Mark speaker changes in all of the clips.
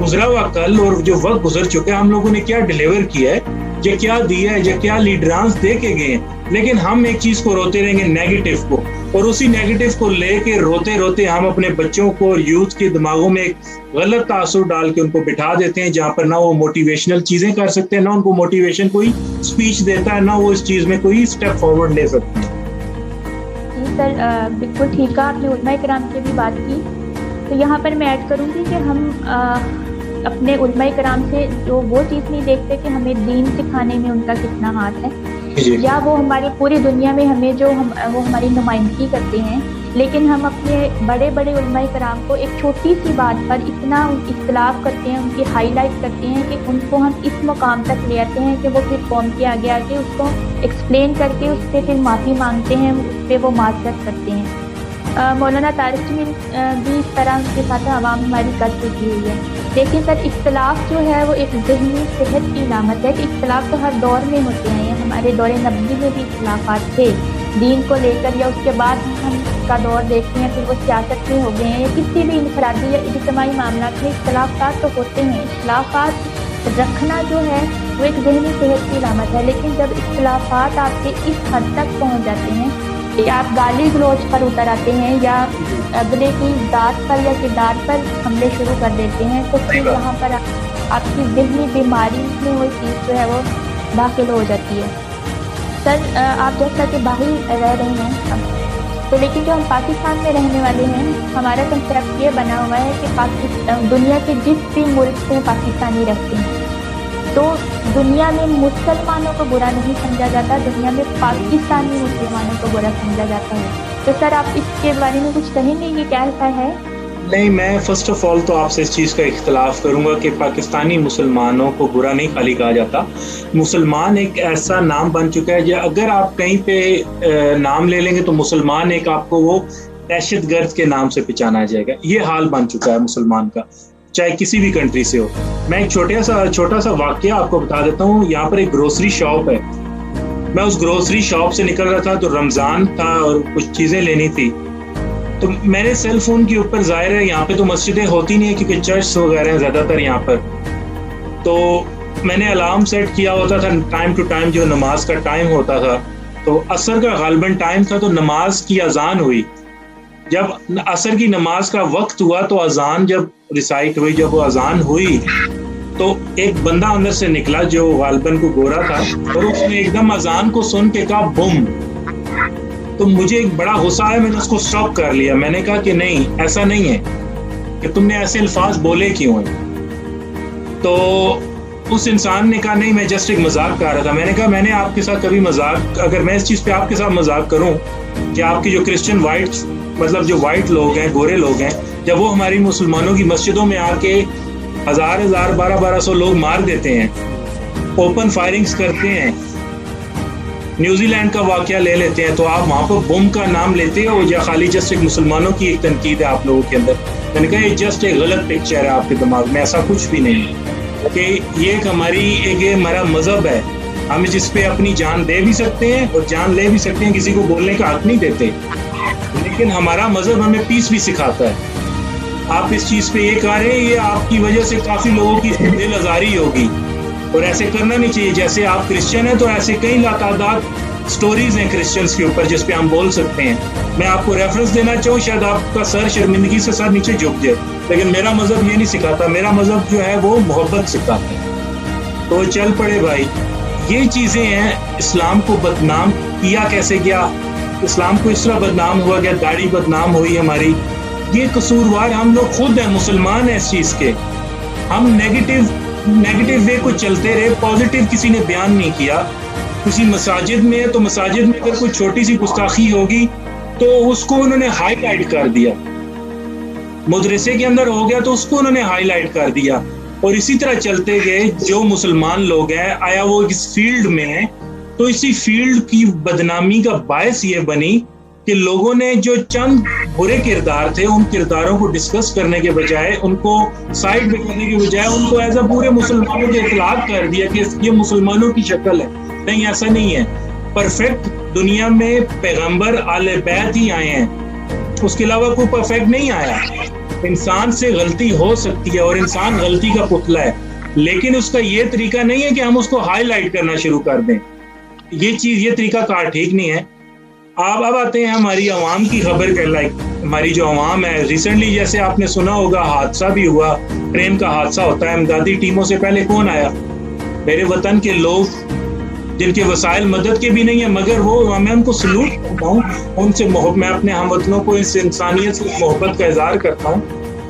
Speaker 1: گزرا ہوا کل اور جو وقت گزر چکا ہے ہم لوگوں نے کیا ڈیلیور کیا ہے, یہ کیا دیا ہے, یہ کیا لیڈرانس دے کے گئے ہیں, لیکن ہم ایک چیز کو روتے رہیں گے, نیگیٹو کو, اور اسی نیگیٹو کو لے کے روتے روتے ہم اپنے بچوں کو اور یوتھ کے دماغوں میں ایک غلط تاثر ڈال کے ان کو بٹھا دیتے ہیں, جہاں پر نہ وہ موٹیویشنل چیزیں کر سکتے ہیں, نہ ان کو موٹیویشن کوئی اسپیچ دیتا ہے, نہ وہ اس چیز میں کوئی اسٹیپ فارورڈ لے سکتے ہیں.
Speaker 2: جی سر, بالکل ٹھیک ہے, آپ نے علماء کرام کی بھی بات کی, تو یہاں پر میں ایڈ کروں گی کہ ہم اپنے علماء کرام سے جو وہ چیز نہیں دیکھتے کہ ہمیں دین سکھانے میں ان کا کتنا ہاتھ ہے, یا وہ ہماری پوری دنیا میں ہمیں جو وہ ہماری نمائندگی کرتے ہیں, لیکن ہم اپنے بڑے بڑے علماء کرام کو ایک چھوٹی سی بات پر اتنا اختلاف کرتے ہیں, ان کی ہائی لائٹ کرتے ہیں کہ ان کو ہم اس مقام تک لے آتے ہیں کہ وہ پھر قوم کے آگے آ کے اس کو ایکسپلین کر کے اس سے پھر معافی مانگتے ہیں, اس پہ وہ معذرت کرتے ہیں. مولانا طارق جمیل بھی اس طرح ان کے ساتھ عوام ہماری کر چکی ہوئی ہے. لیکن سر اختلاف جو ہے وہ ایک ذہنی صحت کی علامت ہے کہ اختلاف تو ہر دور میں ہوتے ہیں. ہمارے دور نبوی میں بھی اختلافات تھے دین کو لے کر, یا اس کے بعد ہم کا دور دیکھتے ہیں پھر وہ سیاست میں ہو گئے ہیں, یا کسی بھی انفرادی یا اجتماعی معاملات میں اختلافات تو ہوتے ہیں. اختلافات رکھنا جو ہے وہ ایک ذہنی صحت کی علامت ہے, لیکن جب اختلافات آپ کے اس حد تک پہنچ جاتے ہیں کہ آپ گالی گلوچ پر اتر آتے ہیں یا اگلے کی ذات پر یا کردار پر حملے شروع کر دیتے ہیں, تو پھر وہاں پر آپ کی ذہنی بیماری میں وہ چیز جو ہے وہ داخل ہو جاتی ہے. سر آپ جیسا کہ باہر رہ رہے ہیں اب تو, لیکن جو ہم پاکستان میں رہنے والے ہیں ہمارا کنسیپٹ یہ بنا ہوا ہے کہ دنیا کے جس بھی ملک سے پاکستانی رہتے ہیں تو دنیا میں مسلمانوں کو برا نہیں سمجھا جاتا, دنیا میں پاکستانی مسلمانوں کو برا سمجھا جاتا ہے. تو سر آپ اس کے بارے میں کچھ کہیں گے, یہ کیا ایسا ہے؟
Speaker 1: نہیں, میں فرسٹ آف آل تو آپ سے اس چیز کا اختلاف کروں گا کہ پاکستانی مسلمانوں کو برا نہیں خالی کہا جاتا. مسلمان ایک ایسا نام بن چکا ہے, اگر آپ کہیں پہ نام لے لیں گے تو مسلمان ایک آپ کو وہ دہشت گرد کے نام سے پہچانا جائے گا. یہ حال بن چکا ہے مسلمان کا, چاہے کسی بھی کنٹری سے ہو. میں ایک چھوٹا سا واقعہ آپ کو بتا دیتا ہوں. یہاں پر ایک گروسری شاپ ہے, میں اس گروسری شاپ سے نکل رہا تھا تو رمضان تھا اور کچھ چیزیں لینی تھی, تو میں نے سیل فون کے اوپر, ظاہر ہے یہاں پہ تو مسجدیں ہوتی نہیں ہیں کیونکہ چرچ وغیرہ ہیں زیادہ تر یہاں پر, تو میں نے الارم سیٹ کیا ہوتا تھا ٹائم ٹو ٹائم, جو نماز کا ٹائم ہوتا تھا تو عصر کا غالباً ٹائم تھا, تو نماز کی اذان ہوئی. جب عصر کی نماز کا وقت ہوا تو اذان جب ریسائٹ ہوئی, جب وہ اذان ہوئی تو ایک بندہ اندر سے نکلا جو غالباً کو گورا تھا, اور اس نے ایک دم اذان کو سن کے کہا بم. تو مجھے ایک بڑا غصہ آیا, میں نے اس کو اسٹاپ کر لیا. میں نے کہا کہ نہیں, ایسا نہیں ہے کہ تم نے ایسے الفاظ بولے کیوں ہیں. تو اس انسان نے کہا نہیں, میں جسٹ ایک مذاق کر رہا تھا. میں نے کہا میں نے آپ کے ساتھ کبھی مذاق, اگر میں اس چیز پہ آپ کے ساتھ مذاق کروں کہ آپ کی جو کرسچن وائٹ, مطلب جو وائٹ لوگ ہیں, گورے لوگ ہیں, جب وہ ہماری مسلمانوں کی مسجدوں میں آ کے 1200 لوگ مار دیتے ہیں, اوپن فائرنگز کرتے ہیں, نیوزی لینڈ کا واقعہ لے لیتے ہیں, تو آپ وہاں پر بم کا نام لیتے ہو یا خالی جسٹ ایک مسلمانوں کی ایک تنقید ہے آپ لوگوں کے اندر؟ میں نے کہا یہ جسٹ ایک غلط پکچر ہے آپ کے دماغ میں, ایسا کچھ بھی نہیں کہ یہ ایک ہمارا مذہب ہے, ہم جس پہ اپنی جان دے بھی سکتے ہیں اور جان لے بھی سکتے ہیں, کسی کو بولنے کا حق نہیں دیتے, لیکن ہمارا مذہب ہمیں پیس بھی سکھاتا ہے. آپ اس چیز پہ یہ کہہ رہے ہیں, یہ آپ کی وجہ سے کافی لوگوں کی دل آزاری ہوگی, اور ایسے کرنا نہیں چاہیے. جیسے آپ کرسچن ہیں تو ایسے کئی لاتعداد سٹوریز ہیں کرسچنس کے اوپر جس پہ ہم بول سکتے ہیں. میں آپ کو ریفرنس دینا چاہوں, شاید آپ کا سر شرمندگی سے سر نیچے جھک جائے, لیکن میرا مذہب یہ نہیں سکھاتا. میرا مذہب جو ہے وہ محبت سکھاتا ہے. تو چل پڑے بھائی, یہ چیزیں ہیں. اسلام کو بدنام کیا کیسے گیا, اسلام کو اس طرح بدنام ہوا گیا, داڑھی بدنام ہوئی ہماری. یہ قصوروار ہم لوگ خود ہیں, مسلمان ہیں اس چیز کے. ہم نیگیٹو وے کو چلتے رہے, پازیٹیو کسی نے بیان نہیں کیا. کسی مساجد میں ہے تو مساجد میں اگر کوئی چھوٹی سی گستاخی ہوگی تو اس کو انہوں نے ہائی لائٹ کر دیا. مدرسے کے اندر ہو گیا تو اس کو انہوں نے ہائی لائٹ کر دیا, اور اسی طرح چلتے گئے. جو مسلمان لوگ ہیں, آیا وہ اس فیلڈ میں ہیں, تو اسی فیلڈ کی بدنامی کا باعث یہ بنی کہ لوگوں نے جو چند برے کردار تھے ان کرداروں کو ڈسکس کرنے کے بجائے, ان کو سائڈ پہ کرنے کے بجائے, ان کو ایز اے پورے مسلمانوں کے اطلاق کر دیا کہ یہ مسلمانوں کی شکل ہے. نہیں, ایسا نہیں ہے. پرفیکٹ دنیا میں پیغمبر آل بیت ہی آئے ہیں, اس کے علاوہ کوئی پرفیکٹ نہیں آیا. انسان سے غلطی ہو سکتی ہے اور انسان غلطی کا پتلا ہے، لیکن اس کا یہ طریقہ نہیں ہے کہ ہم اس کو ہائی لائٹ کرنا شروع کر دیں. یہ طریقہ کار ٹھیک نہیں ہے. آپ اب آتے ہیں ہماری عوام کی خبر کے لائک ہماری جو عوام ہے. ریسنٹلی جیسے آپ نے سنا ہوگا حادثہ بھی ہوا، ٹرین کا حادثہ ہوتا ہے. امدادی ٹیموں سے پہلے کون آیا؟ میرے وطن کے لوگ جن کے وسائل مدد کے بھی نہیں ہیں، مگر وہ میں ان کو سلوٹ کرتا ہوں، ان سے میں اپنے ہم وطنوں کو اس انسانیت سے محبت کا اظہار کرتا ہوں.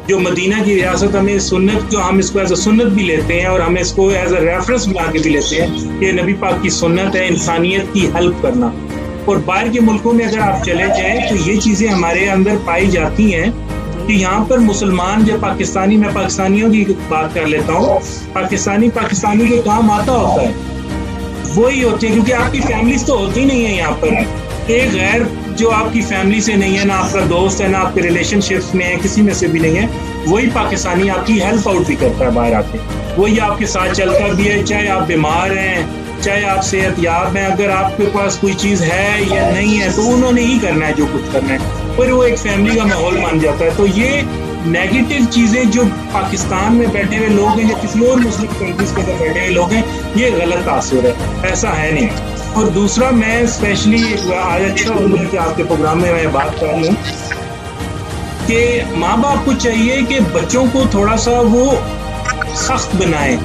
Speaker 1: جو مدینہ کی ریاست ہمیں سنت، جو ہم اس کو ایز اے سنت بھی لیتے ہیں اور ہم اس کو ایز اے ریفرنس بنا کے بھی لیتے ہیں کہ نبی پاک کی سنت ہے انسانیت کی ہیلپ کرنا. اور باہر کے ملکوں میں اگر آپ چلے جائیں تو یہ چیزیں ہمارے اندر پائی جاتی ہیں کہ یہاں پر مسلمان جب پاکستانی، میں پاکستانیوں کی بات کر لیتا ہوں، پاکستانی کے کام آتا ہوتا ہے وہی ہوتے ہیں، کیونکہ آپ کی فیملیز تو ہوتی نہیں ہے یہاں پر. ایک غیر جو آپ کی فیملی سے نہیں ہے، نہ آپ کا دوست ہے، نہ آپ کے ریلیشن شپس میں ہے، کسی میں سے بھی نہیں ہے، وہی پاکستانی آپ کی ہیلپ آؤٹ بھی کرتا ہے باہر آتے، وہی آپ کے ساتھ چلتا بھی ہے، چاہے آپ بیمار ہیں، چاہے آپ صحت یاب ہیں. اگر آپ کے پاس کوئی چیز ہے یا نہیں ہے تو انہوں نے ہی کرنا ہے جو کچھ کرنا ہے، پھر وہ ایک فیملی کا ماحول بن جاتا ہے. تو یہ نیگیٹو چیزیں جو پاکستان میں بیٹھے ہوئے لوگ ہیں یا کسی اور مسلم کنٹریز کے اندر بیٹھے ہوئے لوگ ہیں، یہ غلط تاثر ہے، ایسا ہے نہیں. اور دوسرا میں اسپیشلی آج اچھا ہوگا کہ آپ کے پروگرام میں بات کر لوں کہ ماں باپ کو چاہیے کہ بچوں کو تھوڑا سا وہ سخت بنائیں،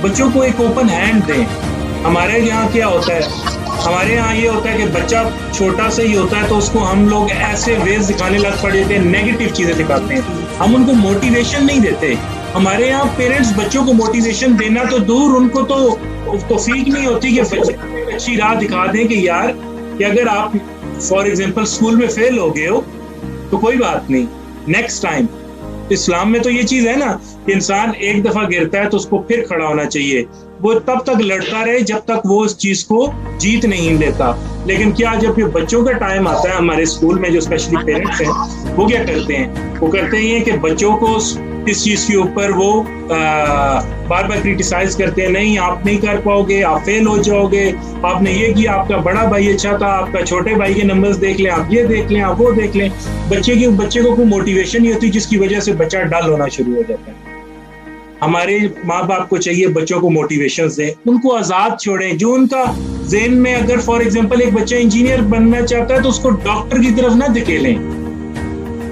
Speaker 1: بچوں کو ایک اوپن ہینڈ دیں. ہمارے یہاں کیا ہوتا ہے، ہمارے یہاں یہ ہوتا ہے کہ بچہ چھوٹا سا ہی ہوتا ہے تو اس کو ہم لوگ ایسے ویز دکھانے لگ پڑ جاتے ہیں، نیگیٹو چیزیں دکھاتے ہیں، ہم ان کو موٹیویشن نہیں دیتے. ہمارے یہاں پیرنٹس بچوں کو موٹیویشن دینا تو دور، ان کو تو توفیق نہیں ہوتی کہ بچے کو ایک اچھی راہ دکھا دیں کہ یار کہ اگر آپ فار ایگزامپل اسکول میں فیل ہو گئے ہو تو کوئی بات نہیں، نیکسٹ ٹائم. اسلام میں تو یہ چیز ہے نا کہ انسان ایک دفعہ گرتا ہے تو اس کو پھر کھڑا ہونا چاہیے، وہ تب تک لڑتا رہے جب تک وہ اس چیز کو جیت نہیں لیتا. لیکن کیا جب یہ بچوں کا ٹائم آتا ہے ہمارے اسکول میں جو اسپیشلی پیرنٹس ہیں وہ کیا کرتے ہیں، وہ کرتے ہیں کہ بچوں کو اس چیز کے اوپر وہ بار بار کریٹیسائز کرتے ہیں، نہیں آپ نہیں کر پاؤ گے، آپ فیل ہو جاؤ گے، آپ نے یہ کیا، آپ کا بڑا بھائی اچھا تھا، آپ کا چھوٹے بھائی کے نمبرز دیکھ لیں، آپ یہ دیکھ لیں، آپ وہ دیکھ لیں. بچے کو کوئی موٹیویشن نہیں ہوتی، جس کی وجہ سے بچہ ڈل ہونا شروع ہو جاتا ہے. ہمارے ماں باپ کو چاہیے بچوں کو موٹیویشنز دیں، ان کو آزاد چھوڑیں. جو ان کا ذہن میں اگر فار ایگزامپل ایک بچہ انجینئر بننا چاہتا ہے تو اس کو ڈاکٹر کی طرف نہ دھکیلیں،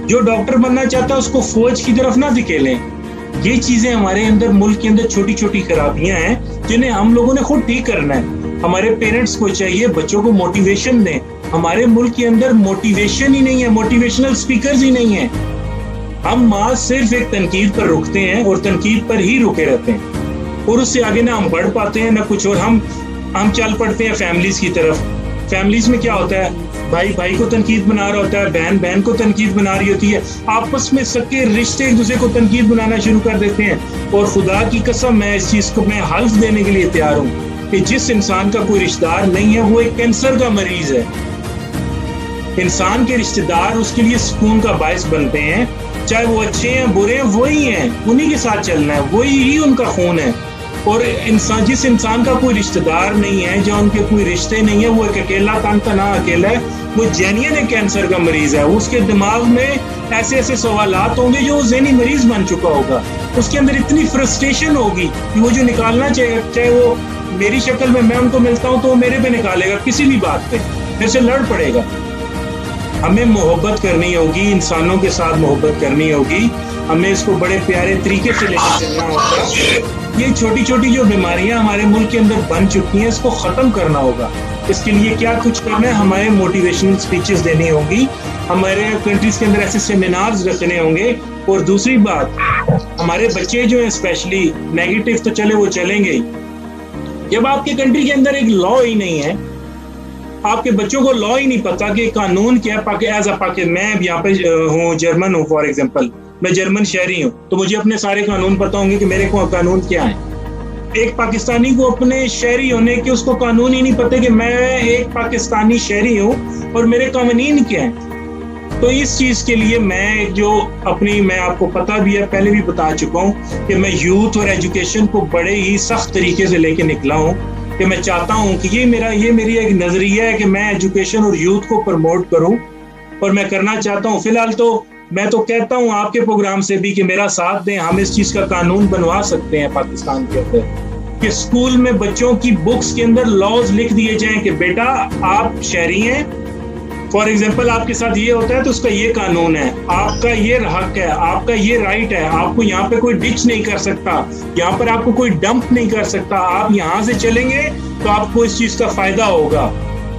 Speaker 1: جو ڈاکٹر بننا چاہتا ہے اس کو فوج کی طرف نہ دھکیلیں. یہ چیزیں ہمارے اندر ملک کے اندر چھوٹی چھوٹی خرابیاں ہیں جنہیں ہم لوگوں نے خود ٹھیک کرنا ہے. ہمارے پیرنٹس کو چاہیے بچوں کو موٹیویشن دیں. ہمارے ملک کے اندر موٹیویشن ہی نہیں ہے، موٹیویشنل اسپیکرز ہی نہیں ہیں. ہم ماں صرف ایک تنقید پر رکتے ہیں اور تنقید پر ہی رکے رہتے ہیں، اور اس سے آگے نہ ہم بڑھ پاتے ہیں نہ کچھ اور. ہم چل پڑتے ہیں فیملیز کی طرف. فیملیز میں کیا ہوتا ہے، بھائی کو تنقید بنا رہا ہوتا ہے، بہن کو تنقید بنا رہی ہوتی ہے، آپس میں سکے رشتے ایک دوسرے کو تنقید بنانا شروع کر دیتے ہیں. اور خدا کی قسم میں اس چیز کو میں حلف دینے کے لیے تیار ہوں کہ جس انسان کا کوئی رشتہ دار نہیں ہے وہ ایک کینسر کا مریض ہے. انسان کے رشتہ دار اس کے لیے سکون کا باعث بنتے ہیں، چاہے وہ اچھے ہیں برے ہیں، وہی ہیں، انہی کے ساتھ چلنا ہے، وہی ہی ان کا خون ہے. اور جس انسان کا کوئی رشتہ دار نہیں ہے، جو ان کے کوئی رشتے نہیں ہے، وہ ایک اکیلا تنہا اکیلا ہے، وہ جینین ایک کینسر کا مریض ہے. اس کے دماغ میں ایسے سوالات ہوں گے جو وہ ذہنی مریض بن چکا ہوگا. اس کے اندر اتنی فرسٹریشن ہوگی کہ وہ جو نکالنا چاہے وہ میری شکل میں ان کو ملتا ہوں تو وہ میرے پہ نکالے گا، کسی بھی بات پہ میرے سے لڑ پڑے گا. ہمیں محبت کرنی ہوگی، انسانوں کے ساتھ محبت کرنی ہوگی، ہمیں اس کو بڑے پیارے طریقے سے لے کے چلنا ہوگا. یہ چھوٹی چھوٹی جو بیماریاں ہمارے ملک کے اندر بن چکی ہیں اس کو ختم کرنا ہوگا. اس کے لیے کیا کچھ کرنا ہے، ہمارے موٹیویشنل اسپیچز دینی ہوگی، ہمارے کنٹریز کے اندر ایسے سیمینارز رکھنے ہوں گے. اور دوسری بات، ہمارے بچے جو ہیں اسپیشلی نیگیٹو تو چلے وہ چلیں گے. جب آپ کے کنٹری کے اندر ایک لا ہی نہیں ہے، آپ کے بچوں کو لا ہی نہیں پتا کہ قانون کیا ہے. میں یہاں پہ ہوں، جرمن ہوں فار ایگزامپل، میں جرمن شہری ہوں تو مجھے اپنے سارے قانون پتا ہوں گے کہ میرے کو قانون کیا ہے. ایک پاکستانی کو اپنے شہری ہونے کے اس کو قانون ہی نہیں پتا کہ میں ایک پاکستانی شہری ہوں اور میرے قوانین کیا ہیں. تو اس چیز کے لیے میں آپ کو پتا بھی ہے، پہلے بھی بتا چکا ہوں کہ میں یوتھ اور ایجوکیشن کو بڑے ہی سخت طریقے سے لے کے نکلا ہوں کہ میں چاہتا ہوں کہ یہ میری ایک نظریہ ہے کہ میں ایجوکیشن اور یوتھ کو پروموٹ کروں، اور میں کرنا چاہتا ہوں. فی الحال تو میں تو کہتا ہوں آپ کے پروگرام سے بھی کہ میرا ساتھ دیں, ہم اس چیز کا قانون بنوا سکتے ہیں پاکستان کے اندر کہ اسکول میں بچوں کی بکس کے اندر لاز لکھ دیے جائیں کہ بیٹا آپ شہری ہیں, فار ایگزامپل آپ کے ساتھ یہ ہوتا ہے تو اس کا یہ قانون ہے, آپ کا یہ حق ہے, آپ کا یہ رائٹ ہے, آپ کو یہاں پہ کوئی ڈچ نہیں کر سکتا, یہاں پر آپ کو کوئی ڈمپ نہیں کر سکتا, آپ یہاں سے چلیں گے تو آپ کو اس چیز کا فائدہ ہوگا.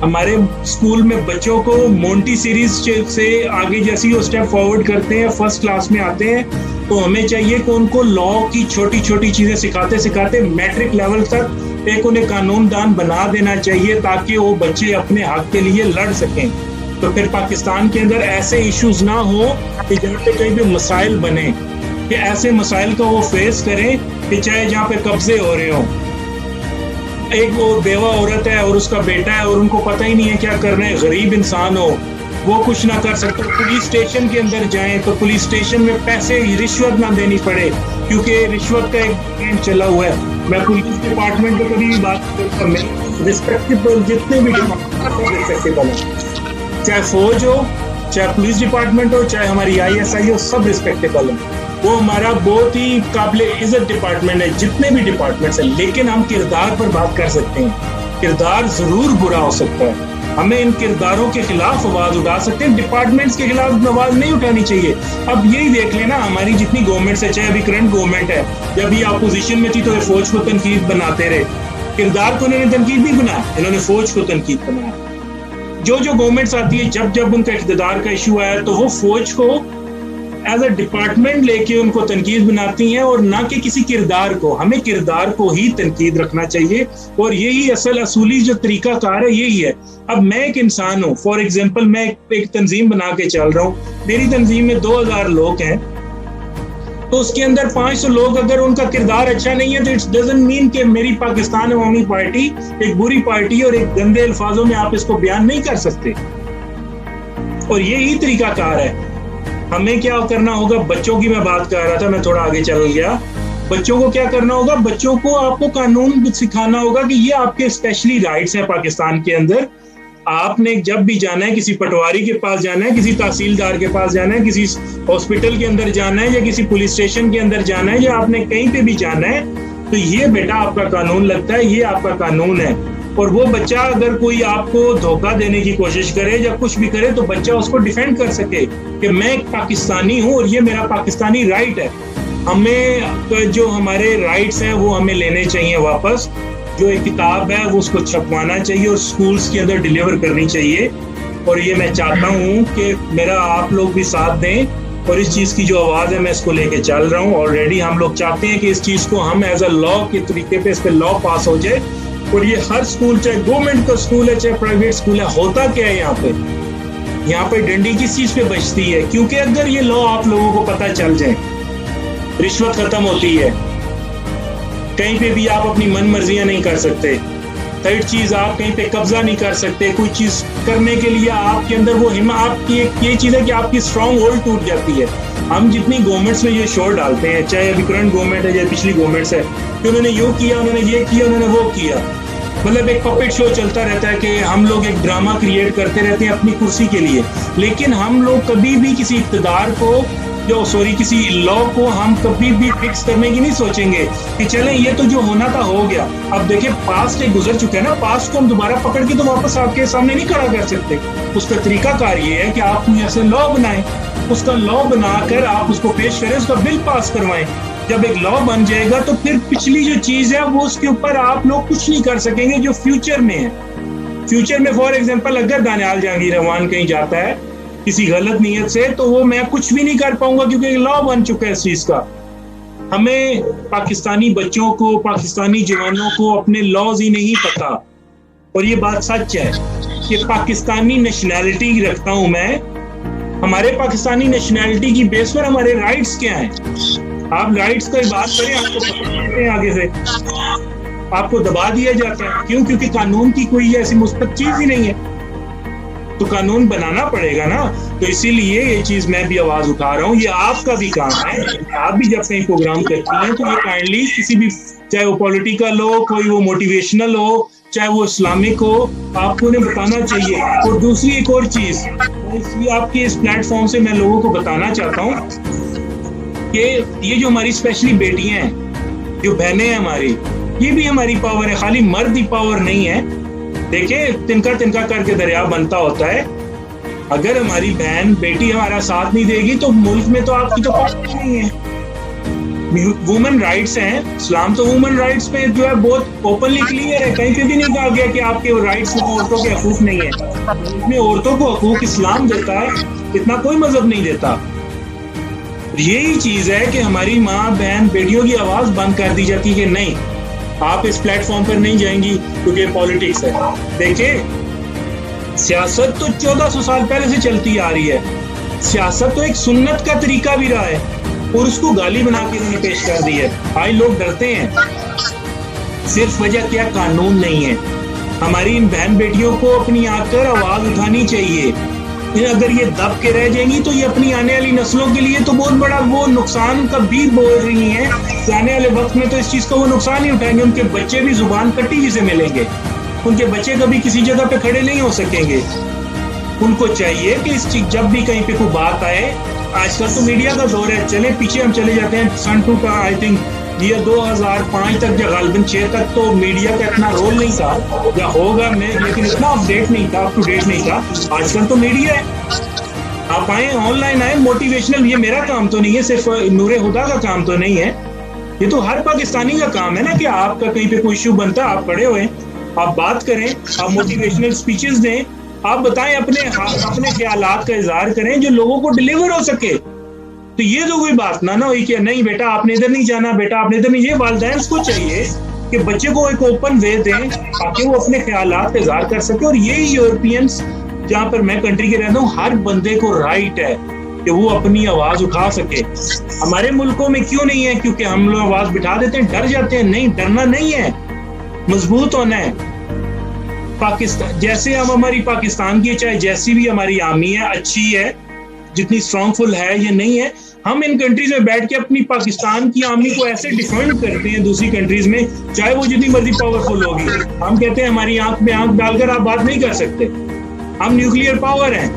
Speaker 1: ہمارے اسکول میں بچوں کو مونٹی سیریز سے آگے جیسے وہ اسٹیپ فارورڈ کرتے ہیں, فرسٹ کلاس میں آتے ہیں, تو ہمیں چاہیے کہ ان کو لا کی چھوٹی چھوٹی چیزیں سکھاتے میٹرک لیول تک ایک انہیں قانون دان بنا دینا چاہیے تاکہ وہ بچے اپنے حق کے لیے لڑ سکیں. تو پھر پاکستان کے اندر ایسے ایشوز نہ ہوں کہ جہاں پہ کہیں بھی مسائل بنے, کہ ایسے مسائل کو وہ فیس کریں کہ چاہے جہاں پہ قبضے ہو رہے ہوں, ایک وہ بیوہ عورت ہے اور اس کا بیٹا ہے اور ان کو پتہ ہی نہیں ہے کیا کرنا ہے, غریب انسان ہو, وہ کچھ نہ کر سکتا, پولیس اسٹیشن کے اندر جائیں تو پولیس اسٹیشن میں پیسے رشوت نہ دینی پڑے کیونکہ رشوت کا ایک ٹرینڈ چلا ہوا ہے. میں پولیس ڈپارٹمنٹ کو کبھی بھی بات کرتا ہوں, ریسپیکٹیبل جتنے بھی ڈپارٹمنٹ ریسپیکٹیبل ہیں, چاہے فوج ہو, چاہے پولیس ڈپارٹمنٹ ہو, چاہے ہماری ISI ہو, سب ریسپیکٹیبل ہیں. وہ ہمارا بہت ہی قابل عزت ڈپارٹمنٹ ہے جتنے بھی ڈپارٹمنٹس ہیں, لیکن ہم کردار پر بات کر سکتے ہیں. کردار ضرور برا ہو سکتا ہے, ہمیں ان کرداروں کے خلاف آواز اٹھا سکتے ہیں, ڈپارٹمنٹس کے خلاف آواز نہیں اٹھانی چاہیے. اب یہی دیکھ لینا ہماری جتنی گورنمنٹس ہے, چاہے ابھی کرنٹ گورنمنٹ ہے, جب یہ اپوزیشن میں تھی تو یہ فوج کو تنقید بناتے رہے, کردار کو انہوں نے تنقید نہیں بنایا, انہوں نے فوج کو تنقید بنایا. جو گورنمنٹس آتی ہے جب ان کا اقتدار کا ایشو آیا تو وہ فوج کو ایز اے ڈپارٹمنٹ لے کے ان کو تنقید بناتی ہیں اور نہ کہ کسی کردار کو. ہمیں کردار کو ہی تنقید رکھنا چاہیے اور یہی اصولی جو طریقہ کار ہے یہی ہے. اب میں ایک انسان ہوں, فار ایگزامپل میں ایک تنظیم بنا کے چل رہا ہوں, میری تنظیم میں 2000 لوگ ہیں, تو اس کے اندر 500 لوگ اگر ان کا کردار اچھا نہیں ہے تو اٹ ڈزنٹ مین کہ میری پاکستان عوامی پارٹی ایک بری پارٹی اور ایک گندے الفاظوں میں آپ اس کو بیان نہیں کر سکتے. اور یہی طریقہ کار ہے. ہمیں کیا کرنا ہوگا, بچوں کی میں بات کر رہا تھا, میں تھوڑا آگے چل گیا. بچوں کو کیا کرنا ہوگا, بچوں کو آپ کو قانون سکھانا ہوگا کہ یہ آپ کے اسپیشلی رائٹس ہیں پاکستان کے اندر. آپ نے جب بھی جانا ہے, کسی پٹواری کے پاس جانا ہے, کسی تحصیلدار کے پاس جانا ہے, کسی ہاسپٹل کے اندر جانا ہے یا کسی پولیس اسٹیشن کے اندر جانا ہے یا آپ نے کہیں پہ بھی جانا ہے, تو یہ بیٹا آپ کا قانون لگتا ہے, یہ آپ کا قانون ہے. اور وہ بچہ اگر کوئی آپ کو دھوکہ دینے کی کوشش کرے یا کچھ بھی کرے تو بچہ اس کو ڈیفینڈ کر سکے کہ میں ایک پاکستانی ہوں اور یہ میرا پاکستانی رائٹ ہے. ہمیں جو ہمارے رائٹس ہیں وہ ہمیں لینے چاہیے واپس. جو ایک کتاب ہے وہ اس کو چھپوانا چاہیے اور سکولز کے اندر ڈیلیور کرنی چاہیے. اور یہ میں چاہتا ہوں کہ میرا آپ لوگ بھی ساتھ دیں اور اس چیز کی جو آواز ہے میں اس کو لے کے چل رہا ہوں. آلریڈی ہم لوگ چاہتے ہیں کہ اس چیز کو ہم ایز اے لا کے طریقے پہ اس پہ لا پاس ہو جائے. اور یہ ہر سکول, چاہے گورنمنٹ کا سکول ہے چاہے پرائیویٹ سکول ہے, ہوتا کیا ہے یہاں پہ ڈنڈی کس چیز پہ بچتی ہے, کیونکہ اگر یہ لا آپ لوگوں کو پتہ چل جائے, رشوت ختم ہوتی ہے, کہیں پہ بھی آپ اپنی من مرضیاں نہیں کر سکتے. تھرڈ چیز, آپ کہیں پہ قبضہ نہیں کر سکتے. کوئی چیز کرنے کے لیے آپ کے اندر وہ آپ کی یہ چیز ہے کہ آپ کی اسٹرانگ ہولڈ ٹوٹ جاتی ہے. ہم جتنی گورنمنٹس میں یہ شور ڈالتے ہیں, چاہے ابھی کرنٹ گورنمنٹ ہے یا پچھلی گورنمنٹس ہے, کہ انہوں نے یوں کیا, انہوں نے یہ کیا, انہوں نے وہ کیا, مطلب ایک پپٹ شو چلتا رہتا ہے کہ ہم لوگ ایک ڈرامہ کریٹ کرتے رہتے ہیں اپنی کرسی کے لیے. لیکن ہم لوگ کبھی بھی کسی اقتدار کو کسی لا کو ہم کبھی بھی فکس کرنے کی نہیں سوچیں گے کہ چلیں یہ تو جو ہونا تھا ہو گیا. اب دیکھیں پاسٹ ایک گزر چکا ہے نا, پاسٹ کو ہم دوبارہ پکڑ کے تو واپس آپ کے سامنے نہیں کھڑا کر سکتے. اس کا طریقہ کار یہ ہے کہ آپ کوئی ایسے لا بنائیں, اس کا لا بنا کر آپ اس کو پیش کریں, اس کا بل پاس کروائیں. جب ایک لا بن جائے گا تو پھر پچھلی جو چیز ہے وہ اس کے اوپر آپ لوگ کچھ نہیں کر سکیں گے جو فیوچر میں ہے. فیوچر میں فار ایگزامپل اگر دانیال جہانگیر احوان کہیں جاتا ہے کسی غلط نیت سے, تو وہ میں کچھ بھی نہیں کر پاؤں گا کیونکہ لا بن چکا ہے اس چیز کا. ہمیں پاکستانی بچوں کو, پاکستانی جوانوں کو اپنے لاز ہی نہیں پتا. اور یہ بات سچ ہے کہ پاکستانی نیشنلٹی رکھتا ہوں میں, ہمارے پاکستانی نیشنلٹی کی بیس پر ہمارے رائٹس کیا ہیں. آپ رائٹس کی بات کریں, آپ کو پتہ ہے آگے سے آپ کو دبا دیا جاتا ہے. کیوں؟ کیونکہ قانون کی کوئی ایسی مثبت چیز ہی نہیں ہے, تو قانون بنانا پڑے گا نا. تو اسی لیے یہ چیز میں بھی آواز اٹھا رہا ہوں, یہ آپ کا بھی کام ہے. آپ بھی جب کہیں پروگرام کرتی ہیں تو یہ کائنڈلی کسی بھی, چاہے وہ پولیٹیکل ہو, کوئی وہ موٹیویشنل ہو, چاہے وہ اسلامک ہو، آپ کو انہیں بتانا چاہیے. اور دوسری ایک اور چیز اس لیے آپ کے اس پلیٹ فارم سے میں لوگوں کو بتانا چاہتا ہوں کہ یہ جو ہماری اسپیشلی بیٹیاں ہیں، جو بہنیں ہیں ہماری، یہ بھی ہماری پاور ہے، خالی مرد ہی پاور نہیں ہے. دیکھیں تنکا تنکا کر کے دریا بنتا ہوتا ہے. اگر ہماری بہن بیٹی ہمارا ساتھ نہیں دے گی تو ملک میں تو آپ کی تو پاور نہیں ہے. وومن رائٹس ہیں، اسلام تو وومن رائٹس پہ جو ہے بہت اوپنلی کلیئر ہے. کہیں پہ بھی نہیں کہا گیا کہ آپ کے رائٹس میں عورتوں کے حقوق نہیں ہیں. اس میں عورتوں کو حقوق اسلام دیتا ہے، اتنا کوئی مذہب نہیں دیتا. یہی چیز ہے کہ ہماری ماں بہن بیٹیوں کی آواز بند کر دی جاتی ہے کہ نہیں آپ اس پلیٹ فارم پر نہیں جائیں گی کیونکہ پالیٹکس ہے. دیکھیں سیاست تو 1400 سال پہلے سے چلتی آ رہی ہے. سیاست تو ایک سنت کا طریقہ بھی رہا ہے اور اس کو گالی بنا کے انہوں نے پیش کر دی ہے. آج لوگ ڈرتے ہیں، صرف وجہ کیا قانون نہیں ہے. ہماری ان بہن بیٹیوں کو اپنی آ کر آواز اٹھانی چاہیے. اگر یہ دب کے رہ جائیں گی تو یہ اپنی آنے والی نسلوں کے لیے تو بہت بڑا وہ نقصان کا بھی بول رہی ہیں. آنے والے وقت میں تو اس چیز کا وہ نقصان ہی اٹھائیں گے. ان کے بچے بھی زبان کٹی جسے ملیں گے. ان کے بچے کبھی کسی جگہ پہ کھڑے نہیں ہو سکیں گے. ان کو چاہیے کہ اس چیز جب بھی کہیں پہ کوئی بات آئے، آج کل تو میڈیا کا دور ہے، چلے پیچھے ہم چلے جاتے ہیں سن 2 کا آئی تھنک یہ 2005 تک یا غالباً 6 تک تو میڈیا کا اتنا رول نہیں تھا، یا ہوگا میں لیکن اتنا اپڈیٹ نہیں تھا، اپ ٹو ڈیٹ نہیں تھا. آج کل تو میڈیا ہے، آپ آئیں آن لائن آئیں موٹیویشنل. یہ میرا کام تو نہیں ہے، صرف نور خدا کا کام تو نہیں ہے، یہ تو ہر پاکستانی کا کام ہے نا کہ آپ کا کہیں پہ کوئی ایشو بنتا ہے آپ کھڑے ہوئے، آپ بات کریں، آپ موٹیویشنل سپیچز دیں، آپ بتائیں، اپنے خیالات کا اظہار کریں جو لوگوں کو ڈیلیور ہو سکے. تو یہ تو کوئی بات نہ ہوئی کہ نہیں بیٹا آپ نے ادھر نہیں جانا، بیٹا آپ نے ادھر نہیں. یہ والدین کو چاہیے کہ بچے کو ایک اوپن وے دیں تاکہ وہ اپنے خیالات کا اظہار کر سکے. اور یہی یورپینس جہاں پر میں کنٹری کے رہتا ہوں، ہر بندے کو رائٹ ہے کہ وہ اپنی آواز اٹھا سکے. ہمارے ملکوں میں کیوں نہیں ہے؟ کیونکہ ہم لوگ آواز بٹھا دیتے ہیں، ڈر جاتے ہیں. نہیں، ڈرنا نہیں ہے، مضبوط ہونا ہے. پاکستان جیسے ہماری پاکستان کی چاہے جیسی بھی ہماری آرمی ہے، اچھی ہے، جتنی اسٹرانگ فل ہے یہ نہیں ہے. ہم ان کنٹریز میں بیٹھ کے اپنی پاکستان کی آرمی کو ایسے ڈیفینڈ کرتے ہیں دوسری کنٹریز میں، چاہے وہ جتنی مرضی پاورفل ہوگی. ہم کہتے ہیں ہماری آنکھ میں آنکھ ڈال کر آپ بات نہیں کر سکتے، ہم نیوکلیئر پاور ہیں.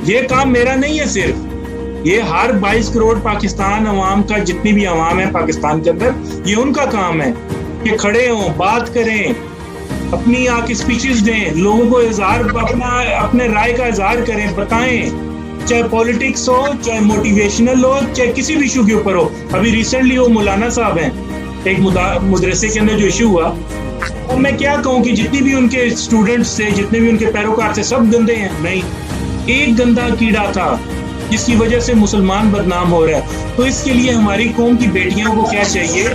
Speaker 1: یہ کام میرا نہیں ہے، صرف یہ ہر 22 کروڑ پاکستان عوام کا، جتنی بھی عوام ہے پاکستان کے اندر، یہ ان کا کام ہے کہ کھڑے ہوں، بات کریں، اپنی آ کے اسپیچز دیں، لوگوں کو اپنے رائے کا اظہار کریں، بتائیں، چاہے پولیٹکس ہو، چاہے موٹیویشنل ہو، چاہے کسی بھی ایشو کے اوپر ہو. ابھی ریسنٹلی وہ مولانا صاحب ہیں، ایک مدرسے کے اندر جو ایشو ہوا، اور میں کیا کہوں کہ جتنی بھی ان کے اسٹوڈنٹس تھے، جتنے بھی ان کے پیروکار تھے، سب گندے ہیں. نہیں، ایک گندا کیڑا تھا جس کی وجہ سے مسلمان بدنام ہو رہا ہے. تو اس کے لیے ہماری قوم کی بیٹیوں کو کیا چاہیے،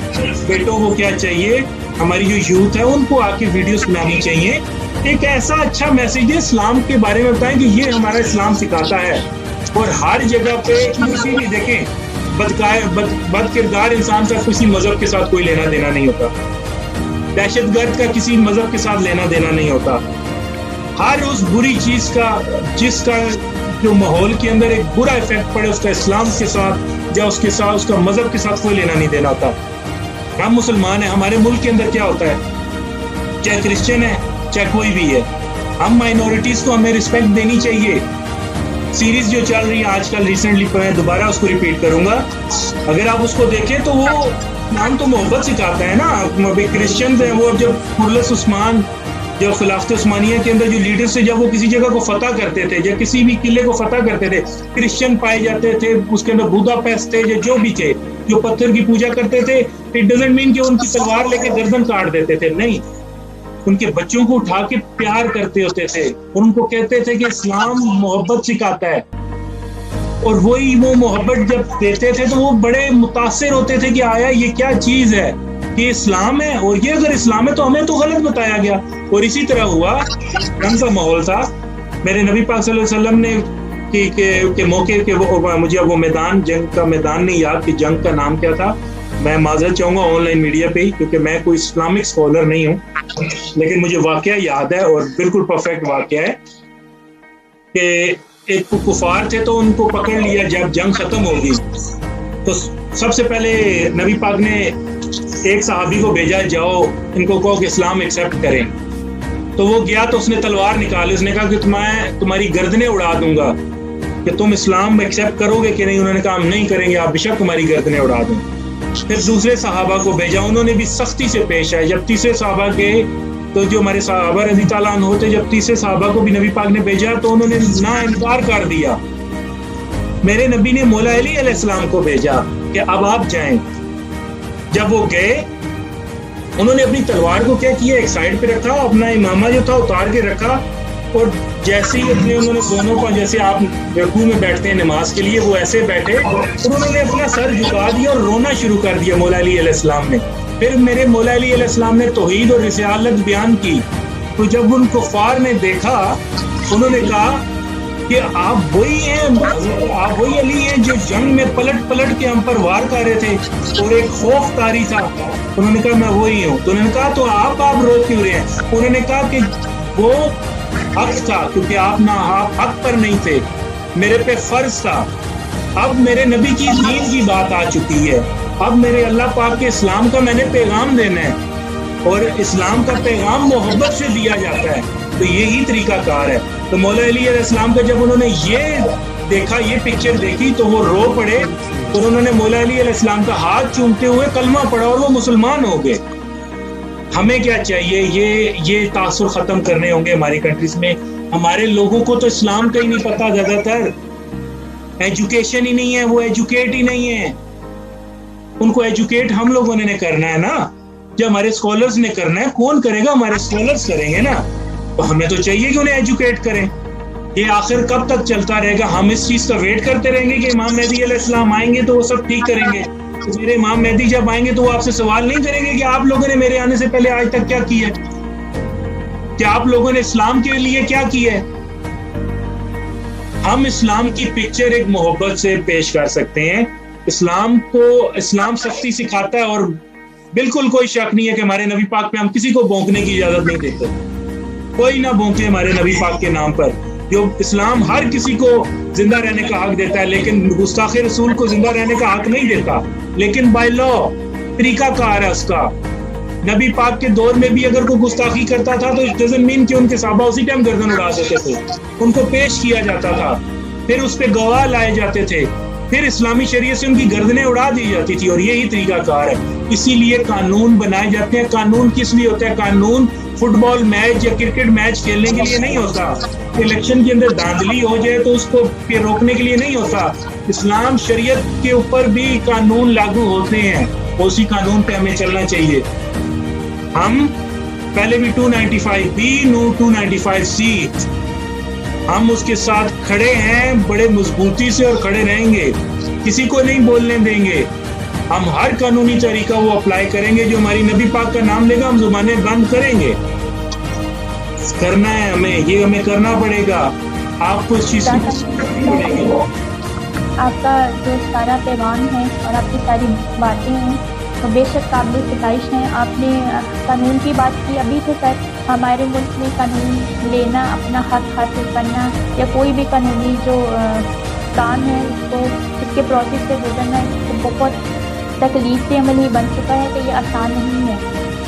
Speaker 1: بیٹوں کو کیا چاہیے، ہماری جو یوتھ ہے ان کو آ کے ویڈیوز بنانی چاہیے. ایک ایسا اچھا میسج ہے اسلام کے بارے میں بتائیں کہ یہ ہمارا اسلام سکھاتا ہے. اور ہر جگہ پہ کسی بھی دیکھیں بد کردار انسان کا کسی مذہب کے ساتھ کوئی لینا دینا نہیں ہوتا، دہشت گرد کا کسی مذہب کے ساتھ لینا دینا نہیں ہوتا. ہر اس بری چیز کا جس کا جو ماحول کے اندر ایک برا افیکٹ پڑے، اس کا اسلام کے ساتھ یا اس کے ساتھ اس کا مذہب کے ساتھ کوئی لینا نہیں دینا ہوتا. ہم مسلمان ہیں. ہمارے ملک کے اندر کیا ہوتا ہے، چاہے کرسچن ہے چاہے کوئی بھی ہے، ہم مائنورٹیز کو ہمیں رسپیکٹ دینی چاہیے. سیریز جو چل رہی ہے آج کل ریسنٹلی، میں دوبارہ اس کو ریپیٹ کروں گا، اگر آپ اس کو دیکھیں تو وہ نام تو محبت سکھاتا ہے نا. کرسچنز ہیں، وہ جب پرلس عثمان، جب خلافت عثمانیہ کے اندر جو لیڈرز تھے، جب وہ کسی جگہ کو فتح کرتے تھے یا کسی بھی قلعے کو فتح کرتے تھے، کرسچن پائے جاتے تھے، اس کے اندر بودا پیسٹ تھے، جو بھی تھے، جو پتھر کی پوجا کرتے تھے. اٹ ڈزنٹ مین کہ ان کی تلوار لے کے گردن کاٹ دیتے تھے، نہیں، ان کے بچوں کو اٹھا کے پیار کرتے ہوتے تھے، ان کو کہتے تھے کہ اسلام محبت سکھاتا ہے. اور وہی وہ محبت جب دیتے تھے تو وہ بڑے متاثر ہوتے تھے کہ آیا یہ کیا چیز ہے، کہ اسلام ہے، اور یہ اگر اسلام ہے تو ہمیں تو غلط بتایا گیا. اور اسی طرح ہوا، جنگ کا ماحول تھا. میرے نبی پاک صلی اللہ علیہ وسلم نے کہ موقع کے مجھے وہ میدان، جنگ کا میدان نہیں یاد کہ جنگ کا نام کیا تھا، میں معذرت چاہوں گا آن لائن میڈیا پہ ہی، کیونکہ میں کوئی اسلامک اسکالر نہیں ہوں، لیکن مجھے واقعہ یاد ہے اور بالکل پرفیکٹ واقعہ ہے کہ ایک کفار تھے تو ان کو پکڑ لیا. جب جنگ ختم ہوگی تو سب سے پہلے نبی پاک نے ایک صحابی کو بھیجا, جاؤ ان کو کہو کہ اسلام ایکسیپٹ کریں. تو وہ گیا تو اس نے تلوار نکالی, اس نے کہا کہ میں تمہاری گردنیں اڑا دوں گا کہ تم اسلام ایکسیپٹ کرو گے کہ نہیں. انہوں نے کہا ہم نہیں کریں گے, آپ بے شک تمہاری گردنیں اڑا دیں. پھر دوسرے صحابہ کو بھیجا, انہوں نے بھی سختی سے پیش آئے. جب تیسرے صحابہ کے, تو جو ہمارے صحابہ رضی تعالیٰ عنہ ہوتے, جب تیسرے صحابہ کو بھی نبی پاک نے بھیجا تو انہوں نے نا انکار کر دیا. میرے نبی نے مولا علی علیہ السلام کو بھیجا کہ اب آپ جائیں. جب وہ گئے, انہوں نے اپنی تلوار کو کیا کیا, ایک سائڈ پہ رکھا, اپنا امامہ جو تھا اتار کے رکھا, اور جیسے ہی اپنے انہوں نے دونوں کا, جیسے آپ رکوع میں بیٹھتے ہیں نماز کے لیے, وہ ایسے بیٹھے اور انہوں نے اپنا سر جھکا دیا اور رونا شروع کر دیا مولا علی علیہ السلام نے. پھر میرے مولا علی علیہ السلام نے توحید اور رسالت بیان کی. تو جب ان کفار نے دیکھا, انہوں نے کہا کہ آپ وہی ہیں, آپ وہی علی ہیں جو جنگ میں پلٹ پلٹ کے ہم پر وار کر رہے تھے اور ایک خوف طاری تھا. انہوں نے کہا میں وہی ہوں. تو انہوں نے کہا تو آپ رو کیوں رہے ہیں؟ انہوں نے کہا کہ وہ حق تھا, کیونکہ آپ حق پر نہیں تھے, میرے پہ فرض تھا. اب میرے نبی کی دین کی بات آ چکی ہے, اب میرے اللہ پاک کے اسلام کا میں نے پیغام دینا ہے, اور اسلام کا پیغام محبت سے دیا جاتا ہے. تو یہی طریقہ کار ہے. تو مولا علی علیہ السلام کا جب انہوں نے یہ دیکھا, یہ پکچر دیکھی, تو وہ رو پڑے اور انہوں نے مولا علی علیہ السلام کا ہاتھ چومتے ہوئے کلمہ پڑھا اور وہ مسلمان ہو گئے. ہمیں کیا چاہیے, یہ تاثر ختم کرنے ہوں گے ہماری کنٹریز میں. ہمارے لوگوں کو تو اسلام کا ہی نہیں پتا, زیادہ تر ایجوکیشن ہی نہیں ہے, وہ ایجوکیٹ ہی نہیں ہے. ان کو ایجوکیٹ ہم لوگوں نے کرنا ہے نا, جو ہمارے اسکالرز نے کرنا ہے. کون کرے گا؟ ہمارے اسکالرز کریں گے نا. تو ہمیں تو چاہیے کہ انہیں ایجوکیٹ کریں. یہ آخر کب تک چلتا رہے گا؟ ہم اس چیز کا ویٹ کرتے رہیں گے کہ امام مہدی علیہ السلام آئیں گے تو وہ سب ٹھیک کریں گے. میرے امام مہدی جب آئیں گے تو وہ آپ سے سوال نہیں کریں گے کہ آپ لوگوں نے میرے آنے سے پہلے آج تک کیا کیا ہے, کیا آپ لوگوں نے اسلام کے لیے کیا کیا ہے. ہم اسلام کی پکچر ایک محبت سے پیش کر سکتے ہیں. اسلام سختی سکھاتا ہے, اور بالکل کوئی شک نہیں ہے کہ ہمارے نبی پاک پہ ہم کسی کو بھونکنے کی اجازت نہیں دیتے. کوئی نہ بھونکے ہمارے نبی پاک کے نام پر. جو اسلام ہر کسی کو زندہ رہنے کا حق دیتا ہے, لیکن گستاخ رسول کو زندہ رہنے کا حق نہیں دیتا. لیکن بائی لا طریقہ کار ہے اس کا. نبی پاک کے دور میں بھی اگر کوئی گستاخی کرتا تھا تو it doesn't mean کہ ان کے صحابہ اسی ٹائم گردن اڑا دیتے تھے. ان کو پیش کیا جاتا تھا, پھر اس پہ گواہ لائے جاتے تھے, پھر اسلامی شریعت سے ان کی گردنیں اڑا دی جاتی تھی. اور یہی طریقہ کار ہے. اسی لیے قانون بنائے جاتے ہیں. قانون کس لیے ہوتا ہے؟ قانون فٹ بال میچ یا کرکٹ میچ کھیلنے کے لیے نہیں ہوتا. الیکشن کے اندر دھاندلی ہو جائے تو اس کو روکنے کے لیے نہیں ہوتا. اسلام شریعت کے اوپر بھی قانون لاگو ہوتے ہیں, اسی قانون پہ ہمیں چلنا چاہیے. ہم پہلے بھی 295B 295C ہم اس کے ساتھ کھڑے ہیں بڑے مضبوطی سے, اور کھڑے رہیں گے. کسی کو نہیں بولنے دیں گے. ہم ہر قانونی طریقہ وہ اپلائی کریں گے. جو ہماری نبی پاک کا نام لے گا ہم زبانیں بند کریں گے. کرنا ہے ہمیں, یہ ہمیں کرنا پڑے گا. آپ کو اس چیز پڑے گی.
Speaker 2: آپ کا جو سارا پیغام ہے اور آپ کی ساری باتیں ہیں تو بے شک قابل ستائش ہیں. آپ نے قانون کی بات کی. ابھی تو سر ہمارے ملک میں قانون لینا, اپنا حق حاصل کرنا, یا کوئی بھی قانونی جو کام ہے اس کے پروسیس سے گزرنا بہت تکلیف سے عمل ہی بن چکا ہے کہ یہ آسان نہیں ہے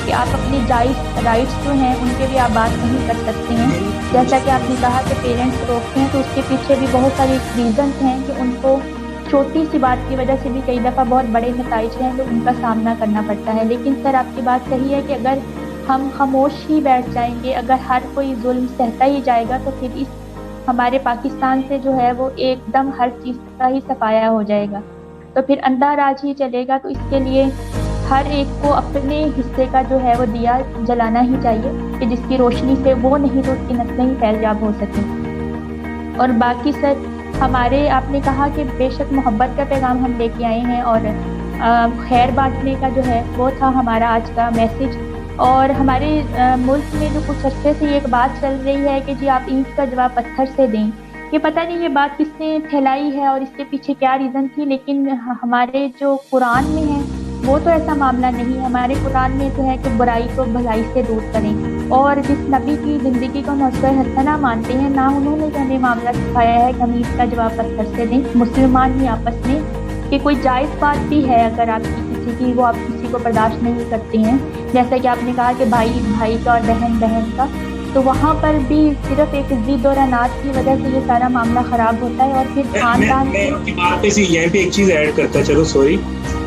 Speaker 2: کہ آپ اپنی جائز رائٹس جو ہیں ان کے بھی آپ بات نہیں کر سکتے ہیں. جیسا کہ آپ نے کہا کہ پیرنٹس روکتے ہیں, تو اس کے پیچھے بھی بہت سارے ریزنس ہیں کہ ان کو چھوٹی سی بات کی وجہ سے بھی کئی دفعہ بہت بڑے نتائج ہیں جو ان کا سامنا کرنا پڑتا ہے. لیکن سر آپ کی بات صحیح ہے کہ اگر ہم خاموش ہی بیٹھ جائیں گے, اگر ہر کوئی ظلم سہتا ہی جائے گا, تو پھر ہمارے پاکستان سے جو ہے وہ ایک دم ہر چیز کا ہی صفایا ہو جائے گا, تو پھر اندھا راج ہی چلے گا. تو اس کے لیے ہر ایک کو اپنے حصے کا جو ہے وہ دیا جلانا ہی چاہیے کہ جس کی روشنی سے وہ نہیں تو اس کی نسلیں ہی فیضیاب ہو سکیں. اور باقی سر ہمارے آپ نے کہا کہ بے شک محبت کا پیغام ہم لے کے آئے ہیں, اور خیر بانٹنے کا جو ہے وہ تھا ہمارا آج کا میسج. اور ہمارے ملک میں جو کچھ عرصے سے ایک بات چل رہی ہے کہ جی آپ اینٹ کا جواب پتھر سے دیں, یہ پتہ نہیں یہ بات کس نے پھیلائی ہے اور اس کے پیچھے کیا ریزن تھی. لیکن ہمارے جو قرآن میں ہے وہ تو ایسا معاملہ نہیں. ہمارے قرآن میں تو ہے کہ برائی کو بھلائی سے دور کریں, اور جس نبی کی زندگی کو نصرہ حسنہ مانتے ہیں, نہ انہوں نے ہمیں معاملہ سکھایا ہے کہ ہم اس کا جواب پتھر سے دیں مسلمان ہی آپس میں, کہ کوئی جائز بات بھی ہے اگر آپ کی کسی کی وہ آپ کسی کو برداشت نہیں کرتے ہیں. جیسا کہ آپ نے کہا کہ بھائی بھائی کا اور بہن بہن کا, تو وہاں پر بھی صرف ایک ضد اور اناج کی وجہ سے یہ سارا معاملہ خراب ہوتا ہے. اور پھر خاندان
Speaker 1: میں آپ کی بات پہ یہیں پہ ایک چیز ایڈ کرتا, چلو سوری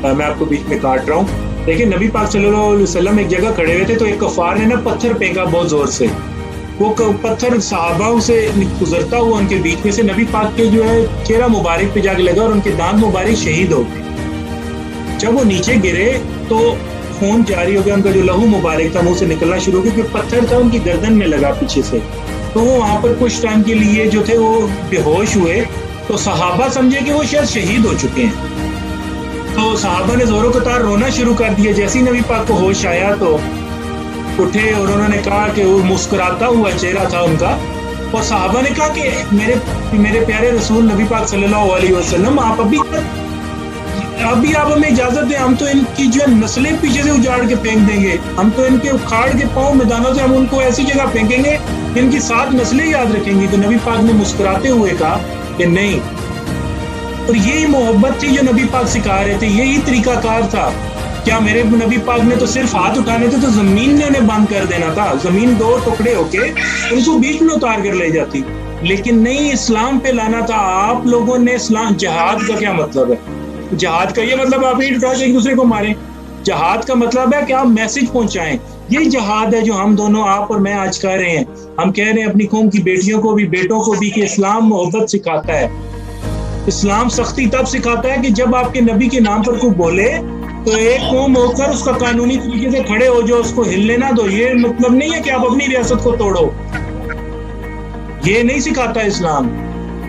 Speaker 1: میں آپ کو بیچ میں کاٹ رہا ہوں. دیکھیں نبی پاک صلی اللہ علیہ وسلم ایک جگہ کھڑے ہوئے تھے, تو ایک کفار نے نا پتھر پھینکا بہت زور سے. وہ پتھر صحابہ سے گزرتا ہوا ان کے بیچ میں سے نبی پاک کے جو ہے چہرہ مبارک پہ جا کے لگا اور ان کے دانت مبارک شہید ہو گئے. جب وہ نیچے گرے تو خون جاری ہو گیا, ان کا جو لہو مبارک تھا منہ سے نکلنا شروع ہو گیا, کیونکہ پتھر تھا ان کی گردن میں لگا پیچھے سے. تو وہ وہاں پر کچھ ٹائم کے لیے جو تھے وہ بے ہوش ہوئے, تو صحابہ سمجھے کہ وہ شاید شہید ہو چکے ہیں. تو صحابہ نے زوروں قطار رونا شروع کر دیا. جیسے ہی نبی پاک کو ہوش آیا تو اٹھے اور انہوں نے کہا کہ وہ مسکراتا ہوا چہرہ تھا ان کا, اور صحابہ نے کہا کہ میرے پیارے رسول نبی پاک صلی اللہ علیہ وسلم, آپ ابھی آپ ہمیں اجازت دیں, ہم تو ان کی جو نسلیں پیچھے سے اجاڑ کے پھینک دیں گے, ہم تو ان کے اکھاڑ کے پاؤں میدانوں سے ہم ان کو ایسی جگہ پھینکیں گے ان کی 7 نسلیں یاد رکھیں گی. تو نبی پاک نے مسکراتے ہوئے کہا کہ نہیں. اور یہی محبت تھی جو نبی پاک سکھا رہے تھے, یہی طریقہ کار تھا. کیا میرے نبی پاک نے تو صرف ہاتھ اٹھانے تھے تو زمین نے انہیں بند کر دینا تھا, زمین 2 ٹکڑے ہو کے ان کو بیچ میں اتار کر لے جاتی. لیکن نہیں, اسلام پہ لانا تھا آپ لوگوں نے. اسلام جہاد کا کیا مطلب ہے؟ جہاد کا یہ مطلب آپ اینٹ اٹھا کے ایک دوسرے کو ماریں. جہاد کا مطلب ہے کہ آپ میسج پہنچائیں. یہ جہاد ہے جو ہم دونوں, آپ اور میں آج کر رہے ہیں. ہم کہہ رہے ہیں اپنی قوم کی بیٹیوں کو بھی بیٹوں کو بھی کہ اسلام محبت سکھاتا ہے. اسلام سختی تب سکھاتا ہے کہ جب آپ کے نبی کے نام پر کوئی بولے تو ایک قوم ہو کر اس کا قانونی طریقے سے کھڑے ہو جو اس کو ہلنے نہ دو. یہ مطلب نہیں ہے کہ آپ اپنی ریاست کو توڑو, یہ نہیں سکھاتا اسلام.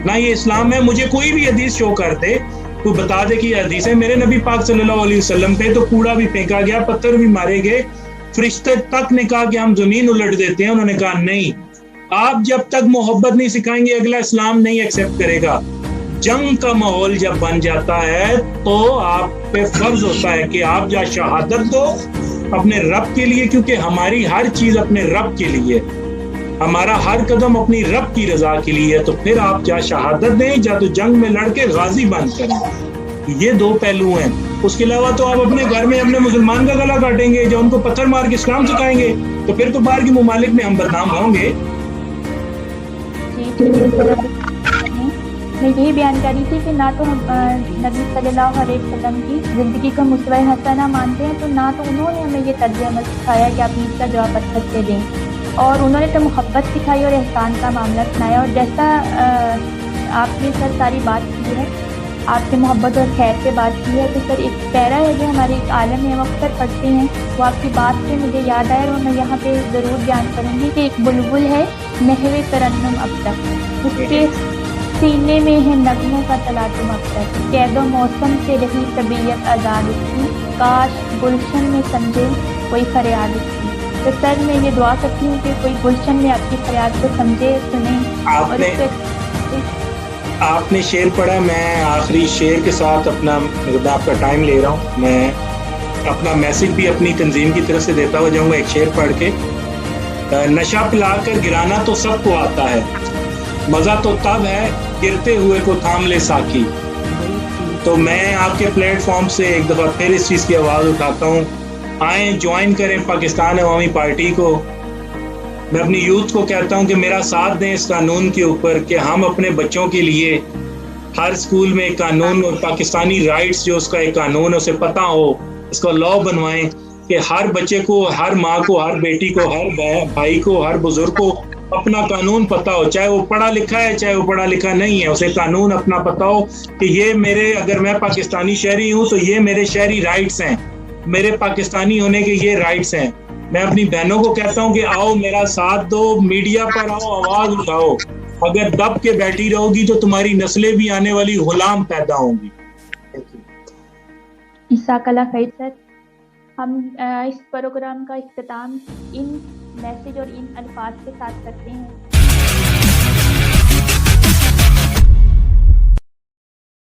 Speaker 1: نہ یہ اسلام ہے. مجھے کوئی بھی حدیث شو کر دے, کوئی بتا دے کہ یہ حدیث ہے میرے نبی پاک صلی اللہ علیہ وسلم پہ, تو کوڑا بھی پھینکا گیا, پتھر بھی مارے گئے, فرشتے تک نے کہا کہ ہم زمین الٹ دیتے ہیں. انہوں نے کہا نہیں, آپ جب تک محبت نہیں سکھائیں گے اگلا اسلام نہیں ایکسیپٹ کرے گا. جنگ کا ماحول جب بن جاتا ہے تو آپ پہ فرض ہوتا ہے کہ آپ جا شہادت دو اپنے رب کے لیے, کیونکہ ہماری ہر چیز اپنے رب کے لیے, ہمارا ہر قدم اپنی رب کی رضا کے لیے. تو پھر آپ جا شہادت دیں, جا تو جنگ میں لڑ کے غازی بن کریں. یہ 2 پہلو ہیں. اس کے علاوہ تو آپ اپنے گھر میں اپنے مسلمان کا گلا کاٹیں گے جو ان کو پتھر مار کے اسلام سکھائیں گے, تو پھر تو باہر کے ممالک میں ہم بدنام ہوں گے.
Speaker 2: میں یہی بیان کری تھی کہ نہ تو ہم نبی صلی اللہ علیہ وسلم کی زندگی کو اسوہ حسنہ مانتے ہیں, تو نہ تو انہوں نے ہمیں یہ طرز عمل سکھایا کہ آپ عید کا جواب پتھر سے دیں, اور انہوں نے تو محبت سکھائی اور احسان کا معاملہ سنایا. اور جیسا آپ نے سر ساری بات کی ہے, آپ سے محبت اور خیر پہ بات کی ہے, تو سر ایک پیرا ہے جو ہمارے ایک عالم میں ہم اکثر پڑھتے ہیں, وہ آپ کی بات سے مجھے یاد آیا اور میں یہاں پہ ضرور بیان کروں گی کہ ایک بلبل ہے محو ترنم اب تک, اس کے سینے میں ہے نغموں کا تلاطم اب تک, قید و موسم سے رہی طبیعت آزاد اس کی, کاش گلشن میں سمجھے کوئی فریاد اس کی. تو سر میں یہ دعا کرتی ہوں کہ کوئی گلشن میں آپ کی فریاد کو سمجھے, سنیں. اور
Speaker 1: آپ نے شعر پڑھا, میں آخری شعر کے ساتھ اپنا آپ کا ٹائم لے رہا ہوں. میں اپنا میسج بھی اپنی تنظیم کی طرف سے دیتا ہوا جاؤں گا ایک شعر پڑھ کے. نشہ پلا کر گرانا تو سب کو آتا ہے, مزہ تو تب ہے گرتے ہوئے کو تھام لے ساکی. تو میں آپ کے پلیٹ فارم سے ایک دفعہ پھر اس چیز کی آواز اٹھاتا ہوں, آئیں جوائن کریں پاکستان عوامی پارٹی کو. میں اپنی یوتھ کو کہتا ہوں کہ میرا ساتھ دیں اس قانون کے اوپر کہ ہم اپنے بچوں کے لیے ہر سکول میں ایک قانون, اور پاکستانی رائٹس جو اس کا ایک قانون ہے اسے پتہ ہو, اس کا لا بنوائیں کہ ہر بچے کو, ہر ماں کو, ہر بیٹی کو, ہر بھائی کو, ہر بزرگ کو اپنا قانون پتہ ہو, چاہے وہ پڑھا لکھا ہے چاہے وہ پڑھا لکھا نہیں ہے, اسے قانون اپنا پتہ ہو کہ یہ میرے, اگر میں پاکستانی شہری ہوں تو یہ میرے شہری رائٹس ہیں, میرے پاکستانی ہونے کے یہ رائٹس ہیں. میں اپنی بہنوں کو کہتا ہوں کہ آؤ میرا ساتھ دو, میڈیا پر آؤ, آواز اٹھاؤ. اگر دب کے بیٹھی رہو گی تو تمہاری نسلیں بھی آنے والی غلام پیدا ہوں گی.
Speaker 2: جزاک اللہ خیر سر. ہم اس پروگرام کا اختتام ان میسج اور ان الفاظ کے ساتھ کرتے ہیں.